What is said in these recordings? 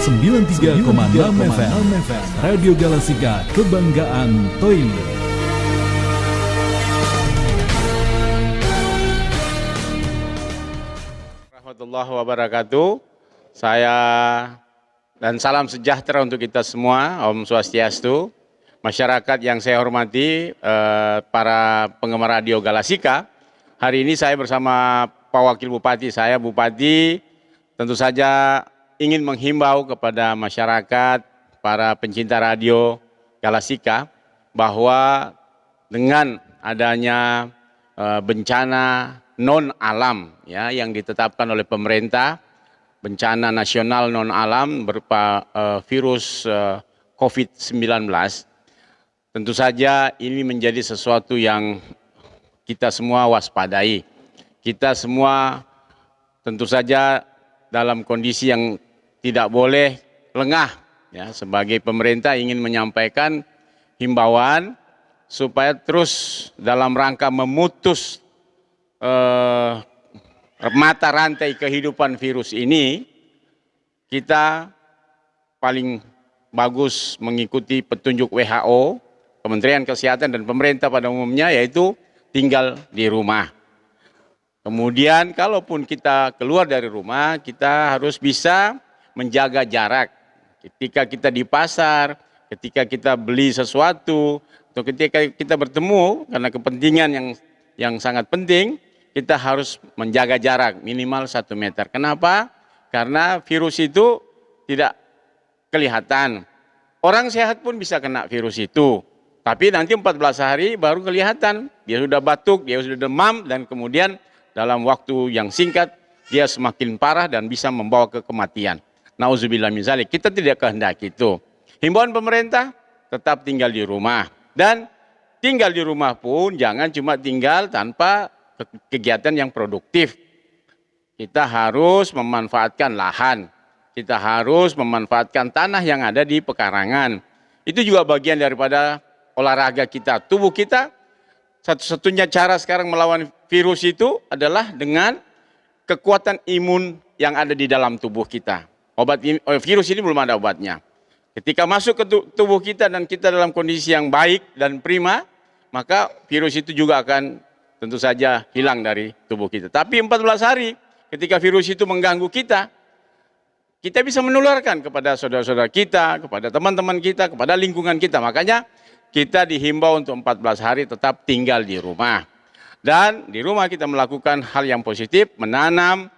93,6 FM Radio Galasika, kebanggaan Toili. Warahmatullahi wabarakatuh. Saya dan salam sejahtera untuk kita semua. Om Swastiastu. Masyarakat yang saya hormati, para penggemar Radio Galasika. Hari ini saya bersama Pak Wakil Bupati, saya Bupati, tentu saja ingin menghimbau kepada masyarakat, para pencinta radio Galasika, bahwa dengan adanya bencana non alam ya yang ditetapkan oleh pemerintah, bencana nasional non alam berupa virus COVID-19, tentu saja ini menjadi sesuatu yang kita semua waspadai. Kita semua tentu saja dalam kondisi yang tidak boleh lengah. Ya, sebagai pemerintah ingin menyampaikan himbauan supaya terus dalam rangka memutus mata rantai kehidupan virus ini, kita paling bagus mengikuti petunjuk WHO, Kementerian Kesehatan dan pemerintah pada umumnya, yaitu tinggal di rumah. Kemudian kalaupun kita keluar dari rumah, kita harus bisa menjaga jarak. Ketika kita di pasar, ketika kita beli sesuatu, atau ketika kita bertemu karena kepentingan yang sangat penting, kita harus menjaga jarak minimal 1 meter. Kenapa? Karena virus itu tidak kelihatan. Orang sehat pun bisa kena virus itu. Tapi nanti 14 hari baru kelihatan. Dia sudah batuk, dia sudah demam, dan kemudian dalam waktu yang singkat dia semakin parah dan bisa membawa ke kematian. Nauzubillah min dzalik. Kita tidak kehendaki itu. Himbauan pemerintah, tetap tinggal di rumah. Dan tinggal di rumah pun jangan cuma tinggal tanpa kegiatan yang produktif. Kita harus memanfaatkan lahan. Kita harus memanfaatkan tanah yang ada di pekarangan. Itu juga bagian daripada olahraga kita. Tubuh kita, satu-satunya cara sekarang melawan virus itu adalah dengan kekuatan imun yang ada di dalam tubuh kita. Virus ini belum ada obatnya. Ketika masuk ke tubuh kita dan kita dalam kondisi yang baik dan prima, maka virus itu juga akan tentu saja hilang dari tubuh kita. Tapi 14 hari ketika virus itu mengganggu kita, kita bisa menularkan kepada saudara-saudara kita, kepada teman-teman kita, kepada lingkungan kita. Makanya kita dihimbau untuk 14 hari tetap tinggal di rumah. Dan di rumah kita melakukan hal yang positif, menanam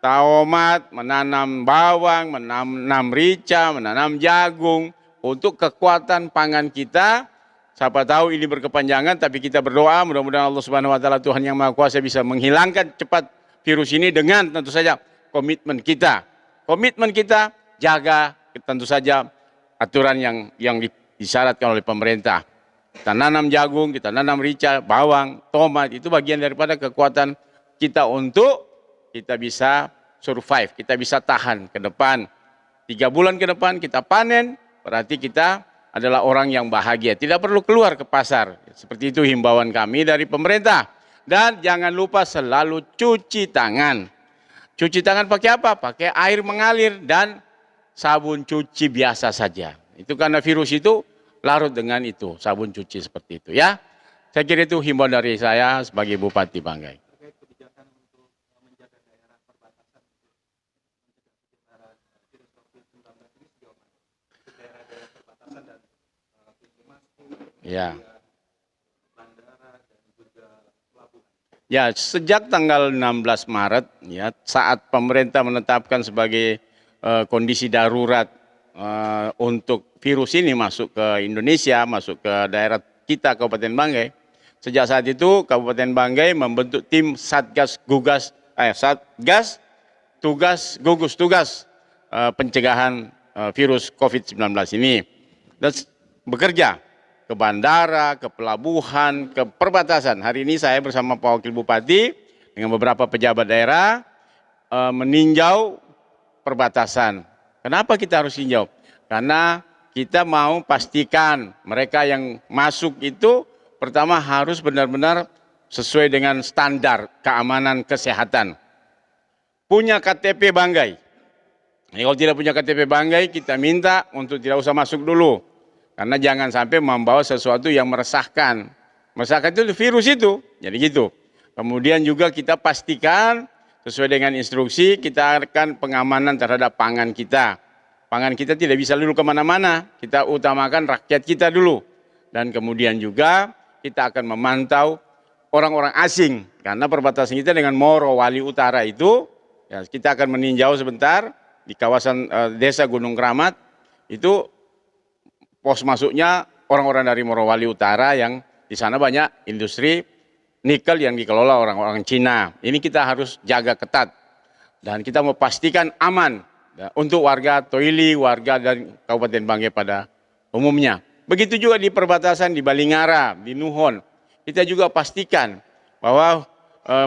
tomat, menanam bawang, menanam rica, menanam jagung. Untuk kekuatan pangan kita, siapa tahu ini berkepanjangan, tapi kita berdoa mudah-mudahan Allah Subhanahu wa taala, Tuhan yang Maha Kuasa, bisa menghilangkan cepat virus ini dengan tentu saja komitmen kita. Komitmen kita jaga tentu saja aturan yang disyaratkan oleh pemerintah. Kita nanam jagung, kita nanam rica, bawang, tomat, itu bagian daripada kekuatan kita untuk kita bisa survive, kita bisa tahan ke depan. 3 bulan ke depan kita panen, berarti kita adalah orang yang bahagia. Tidak perlu keluar ke pasar. Seperti itu himbauan kami dari pemerintah. Dan jangan lupa selalu cuci tangan. Cuci tangan pakai apa? Pakai air mengalir dan sabun cuci biasa saja. Itu karena virus itu larut dengan itu, sabun cuci seperti itu ya. Saya kira itu himbauan dari saya sebagai Bupati Banggai. Ya. Ya, sejak tanggal 16 Maret ya, saat pemerintah menetapkan sebagai kondisi darurat untuk virus ini masuk ke Indonesia, masuk ke daerah kita Kabupaten Banggai. Sejak saat itu Kabupaten Banggai membentuk tim Satgas gugus tugas pencegahan virus COVID-19 ini. Dan bekerja ke bandara, ke pelabuhan, ke perbatasan. Hari ini saya bersama Pak Wakil Bupati dengan beberapa pejabat daerah meninjau perbatasan. Kenapa kita harus tinjau? Karena kita mau pastikan mereka yang masuk itu pertama harus benar-benar sesuai dengan standar keamanan kesehatan. Punya KTP Banggai. Kalau tidak punya KTP Banggai, kita minta untuk tidak usah masuk dulu. Karena jangan sampai membawa sesuatu yang meresahkan. Meresahkan itu virus itu, jadi gitu. Kemudian juga kita pastikan sesuai dengan instruksi kita akan pengamanan terhadap pangan kita. Pangan kita tidak bisa dulu kemana-mana, kita utamakan rakyat kita dulu. Dan kemudian juga kita akan memantau orang-orang asing. Karena perbatasan kita dengan Morowali Utara itu, ya, kita akan meninjau sebentar di kawasan desa Gunung Keramat, itu pos masuknya orang-orang dari Morowali Utara yang di sana banyak industri nikel yang dikelola orang-orang Cina. Ini kita harus jaga ketat. Dan kita mau pastikan aman ya, untuk warga Toili, warga dan Kabupaten Banggai pada umumnya. Begitu juga di perbatasan di Balingara, di Nuhon. Kita juga pastikan bahwa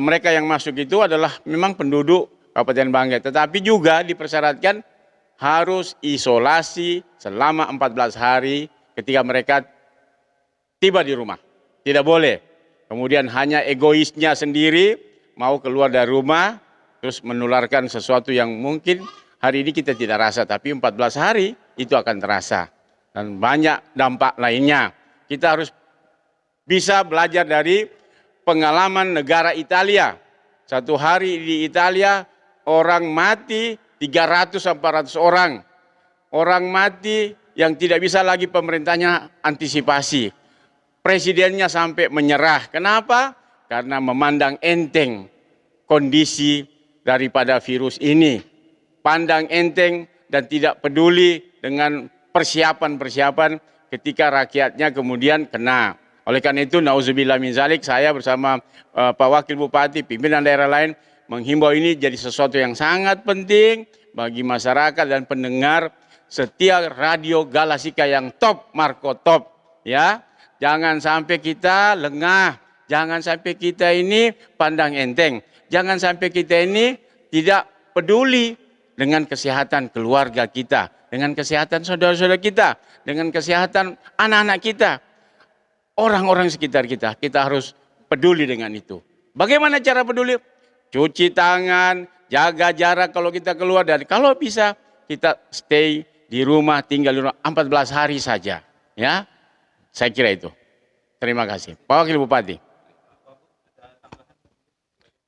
mereka yang masuk itu adalah memang penduduk Kabupaten Banggai. Tetapi juga dipersyaratkan harus isolasi selama 14 hari ketika mereka tiba di rumah. Tidak boleh. Kemudian hanya egoisnya sendiri mau keluar dari rumah terus menularkan sesuatu yang mungkin hari ini kita tidak rasa, tapi 14 hari itu akan terasa. Dan banyak dampak lainnya. Kita harus bisa belajar dari pengalaman negara Italia. Satu hari di Italia orang mati 300-400 orang. Orang mati yang tidak bisa lagi pemerintahnya antisipasi. Presidennya sampai menyerah. Kenapa? Karena memandang enteng kondisi daripada virus ini. Pandang enteng dan tidak peduli dengan persiapan-persiapan ketika rakyatnya kemudian kena. Oleh karena itu, nauzubillah min zalik, saya bersama Pak Wakil Bupati, pimpinan daerah lain, menghimbau ini jadi sesuatu yang sangat penting bagi masyarakat dan pendengar setia radio Galasika yang top, Marco top. Ya, jangan sampai kita lengah, jangan sampai kita ini pandang enteng, jangan sampai kita ini tidak peduli dengan kesehatan keluarga kita, dengan kesehatan saudara-saudara kita, dengan kesehatan anak-anak kita. Orang-orang sekitar kita, kita harus peduli dengan itu. Bagaimana cara peduli? Cuci tangan, jaga jarak kalau kita keluar, dan kalau bisa kita stay di rumah, tinggal di rumah 14 hari saja. Ya, saya kira itu. Terima kasih. Pak Wakil Bupati.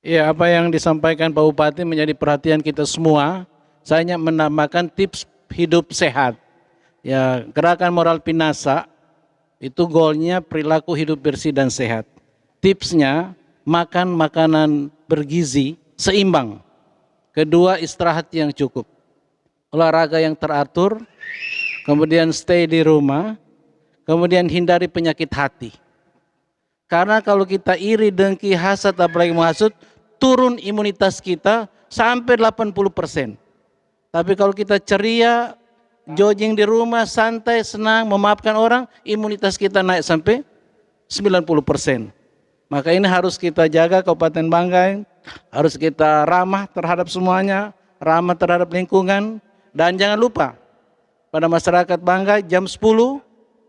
Ya, apa yang disampaikan Pak Bupati menjadi perhatian kita semua. Saya hanya menambahkan tips hidup sehat. Ya, gerakan moral Pinasa itu goalnya perilaku hidup bersih dan sehat. Tipsnya makan makanan bergizi seimbang. Kedua, istirahat yang cukup. Olahraga yang teratur. Kemudian stay di rumah. Kemudian hindari penyakit hati. Karena kalau kita iri, dengki, hasad, apalagi menghasut, turun imunitas kita sampai 80%. Tapi kalau kita ceria, jogging di rumah, santai, senang, memaafkan orang, imunitas kita naik sampai 90%. Maka ini harus kita jaga Kabupaten Banggai, harus kita ramah terhadap semuanya, ramah terhadap lingkungan, dan jangan lupa pada masyarakat Banggai jam 10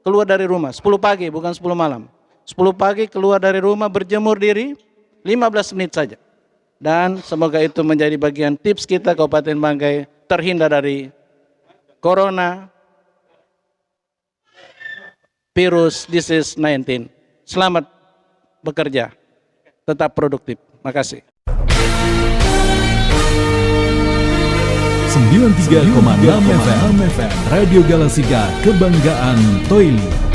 keluar dari rumah, 10 pagi bukan 10 malam. 10 pagi keluar dari rumah, berjemur diri 15 menit saja. Dan semoga itu menjadi bagian tips kita Kabupaten Banggai terhindar dari Corona, virus disease 19. Selamat bekerja, tetap produktif. Makasih. 93,6 FM Radio Galasika Kebanggaan Toili.